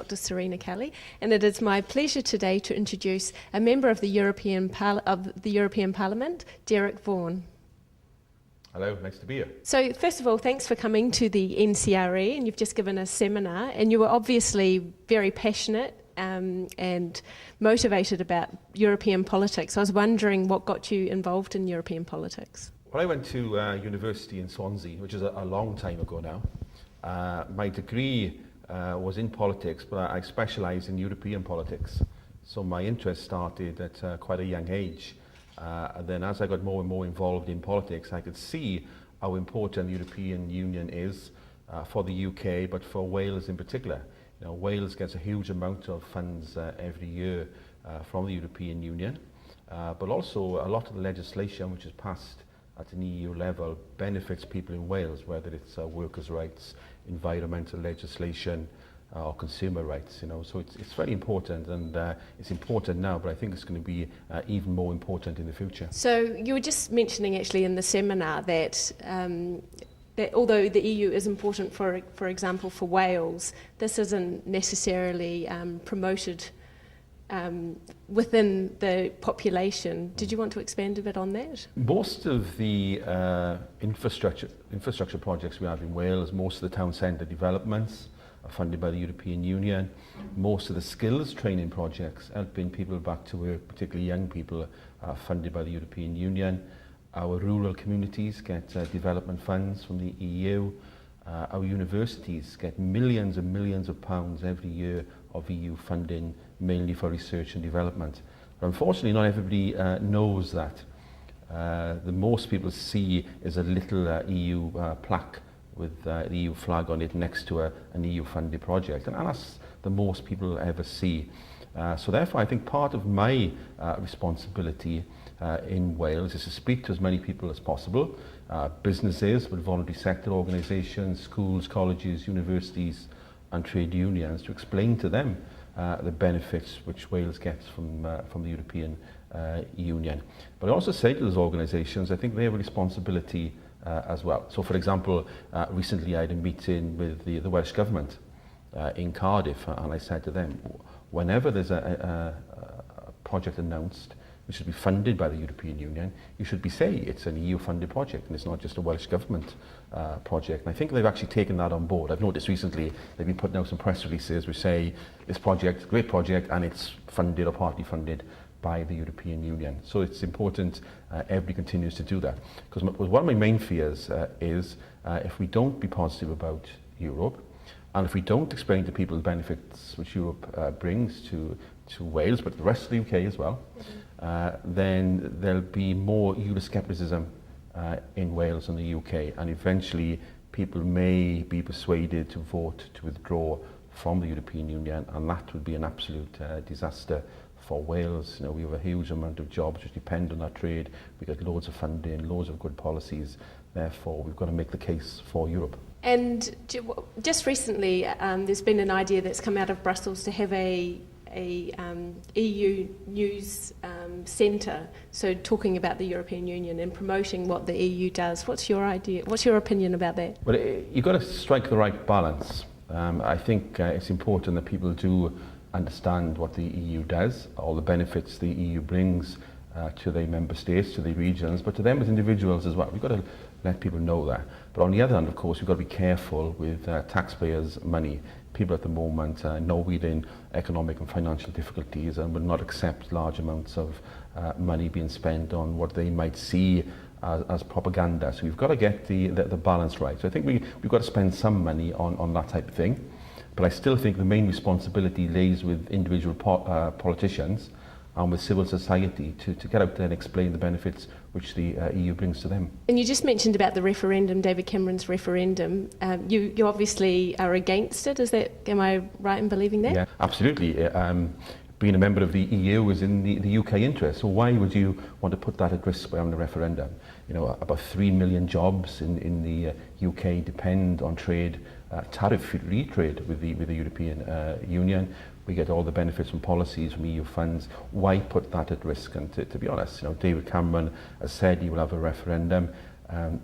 Dr. Serena Kelly, and it is my pleasure today to introduce a member of the European Parliament, Derek Vaughan. Hello, nice to be here. So first of all, thanks for coming to the NCRE, and you've just given a seminar, and you were obviously very passionate and motivated about European politics. I was wondering what got you involved in European politics. Well, I went to university in Swansea, which is a long time ago now. My degree was in politics, but I specialised in European politics. So my interest started at quite a young age. And then as I got more and more involved in politics, I could see how important the European Union is for the UK, but for Wales in particular. You know, Wales gets a huge amount of funds every year from the European Union, but also a lot of the legislation which is passed at an EU level benefits people in Wales, whether it's workers' rights, environmental legislation, or consumer rights. You know, so it's very important, and it's important now, but I think it's going to be even more important in the future. So you were just mentioning actually in the seminar that that although the EU is important, for example, for Wales, this isn't necessarily promoted within the population. Did you want to expand a bit on that? Most of the infrastructure projects we have in Wales, most of the town centre developments are funded by the European Union. Most of the skills training projects helping people back to work, particularly young people, are funded by the European Union. Our rural communities get development funds from the EU. Our universities get millions and millions of pounds every year of EU funding, mainly for research and development. But unfortunately, not everybody knows that. The most people see is a little EU plaque with the EU flag on it next to an EU-funded project, and that's the most people ever see. So therefore, I think part of my responsibility in Wales is to speak to as many people as possible, businesses, but voluntary sector organisations, schools, colleges, universities and trade unions, to explain to them the benefits which Wales gets from the European Union. But I also say to those organisations, I think they have a responsibility as well. So for example, recently I had a meeting with the Welsh Government in Cardiff, and I said to them, whenever there's a project announced which should be funded by the European Union, you should say it's an EU-funded project and it's not just a Welsh Government project. And I think they've actually taken that on board. I've noticed recently they've been putting out some press releases which say this project, great project, and it's funded or partly funded by the European Union. So it's important everybody continues to do that. Because one of my main fears is if we don't be positive about Europe, and if we don't explain to people the benefits which Europe brings to Wales, but the rest of the UK as well, then there'll be more Euroscepticism in Wales and the UK, and eventually people may be persuaded to vote to withdraw from the European Union, and that would be an absolute disaster for Wales. You know, we have a huge amount of jobs which depend on that trade. We get loads of funding, loads of good policies. Therefore, we've got to make the case for Europe. And just recently, there's been an idea that's come out of Brussels to have a EU news centre, so talking about the European Union and promoting what the EU does. What's your idea? What's your opinion about that? Well, you've got to strike the right balance. I think it's important that people do understand what the EU does, all the benefits the EU brings to the member states, to the regions, but to them as individuals as well. We've got to let people know that. But on the other hand, of course, we've got to be careful with taxpayers' money. People at the moment know we're in economic and financial difficulties and will not accept large amounts of money being spent on what they might see as propaganda. So we've got to get the balance right. So I think we've got to spend some money on that type of thing. But I still think the main responsibility lays with individual politicians and with civil society to get out there and explain the benefits which the EU brings to them. And you just mentioned about the referendum, David Cameron's referendum. You obviously are against it. Am I right in believing that? Yeah, absolutely. Being a member of the EU is in the UK interest. So why would you want to put that at risk by having a referendum? You know, about 3 million jobs in the UK depend on trade, tariff-free trade with the European Union. We get all the benefits from policies, from EU funds. Why put that at risk? And to be honest, you know, David Cameron has said he will have a referendum,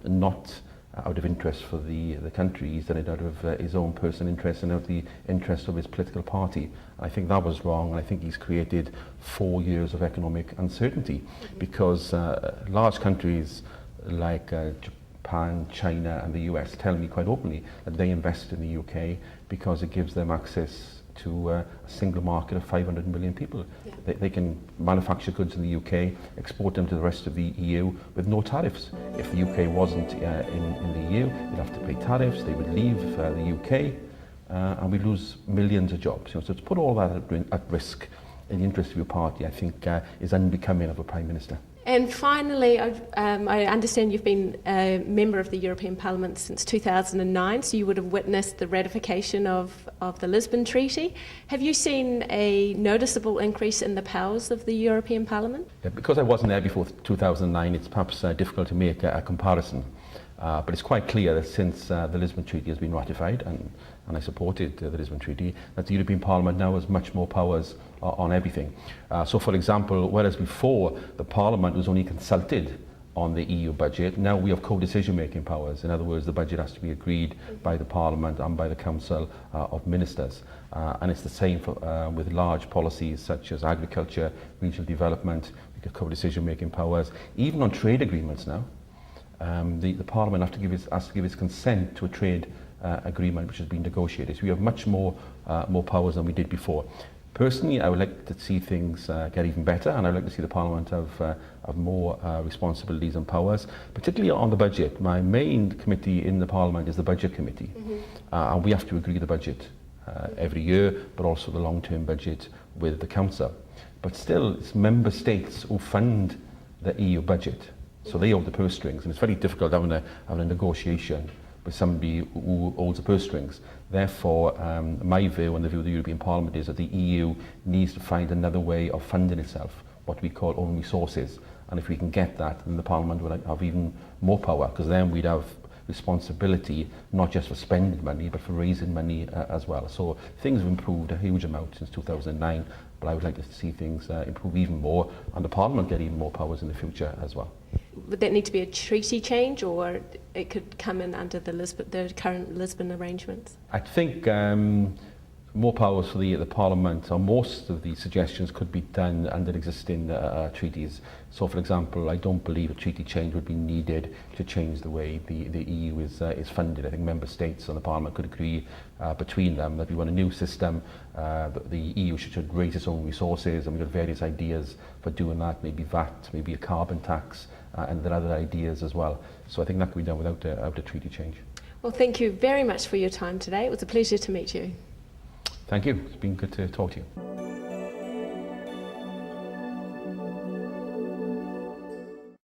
not out of interest for the country. He's done it out of his own personal interest and out of the interest of his political party. I think that was wrong, and I think he's created 4 years of economic uncertainty because large countries like Japan, China and the US tell me quite openly that they invest in the UK because it gives them access to a single market of 500 million people. Yeah. They can manufacture goods in the UK, export them to the rest of the EU with no tariffs. If the UK wasn't in the EU, they'd have to pay tariffs, they would leave the UK, and we'd lose millions of jobs. So to put all that at risk in the interest of your party, I think is unbecoming of a Prime Minister. And finally, I understand you've been a member of the European Parliament since 2009, so you would have witnessed the ratification of the Lisbon Treaty. Have you seen a noticeable increase in the powers of the European Parliament? Yeah, because I wasn't there before 2009, it's perhaps difficult to make a comparison. But it's quite clear that since the Lisbon Treaty has been ratified, and I supported the Lisbon Treaty, that the European Parliament now has much more powers on everything. So for example, whereas before the Parliament was only consulted on the EU budget, now we have co-decision making powers. In other words, the budget has to be agreed by the Parliament and by the Council of Ministers. And it's the same for, with large policies such as agriculture, regional development, we get co-decision making powers. Even on trade agreements now, the Parliament has to give its consent to a trade agreement which has been negotiated. So we have much more powers than we did before. Personally, I would like to see things get even better, and I would like to see the Parliament have more responsibilities and powers, particularly on the budget. My main committee in the Parliament is the Budget Committee, and we have to agree the budget every year, but also the long-term budget with the Council. But still, it's member states who fund the EU budget. So they hold the purse strings, and it's very difficult having a negotiation with somebody who holds the purse strings. Therefore, my view and the view of the European Parliament is that the EU needs to find another way of funding itself, what we call own resources. And if we can get that, then the Parliament will have even more power, because then we'd have responsibility not just for spending money, but for raising money as well. So things have improved a huge amount since 2009, but I would like to see things improve even more, and the Parliament get even more powers in the future as well. Would that need to be a treaty change, or it could come in under the current Lisbon arrangements? I think more powers for the Parliament, or most of the suggestions could be done under existing treaties. So, for example, I don't believe a treaty change would be needed to change the way the EU is funded. I think member states and the Parliament could agree between them that we want a new system, that the EU should raise its own resources, and we've got various ideas for doing that, maybe VAT, maybe a carbon tax, and there are other ideas as well. So I think that could be done without a treaty change. Well, thank you very much for your time today. It was a pleasure to meet you. Thank you. It's been good to talk to you.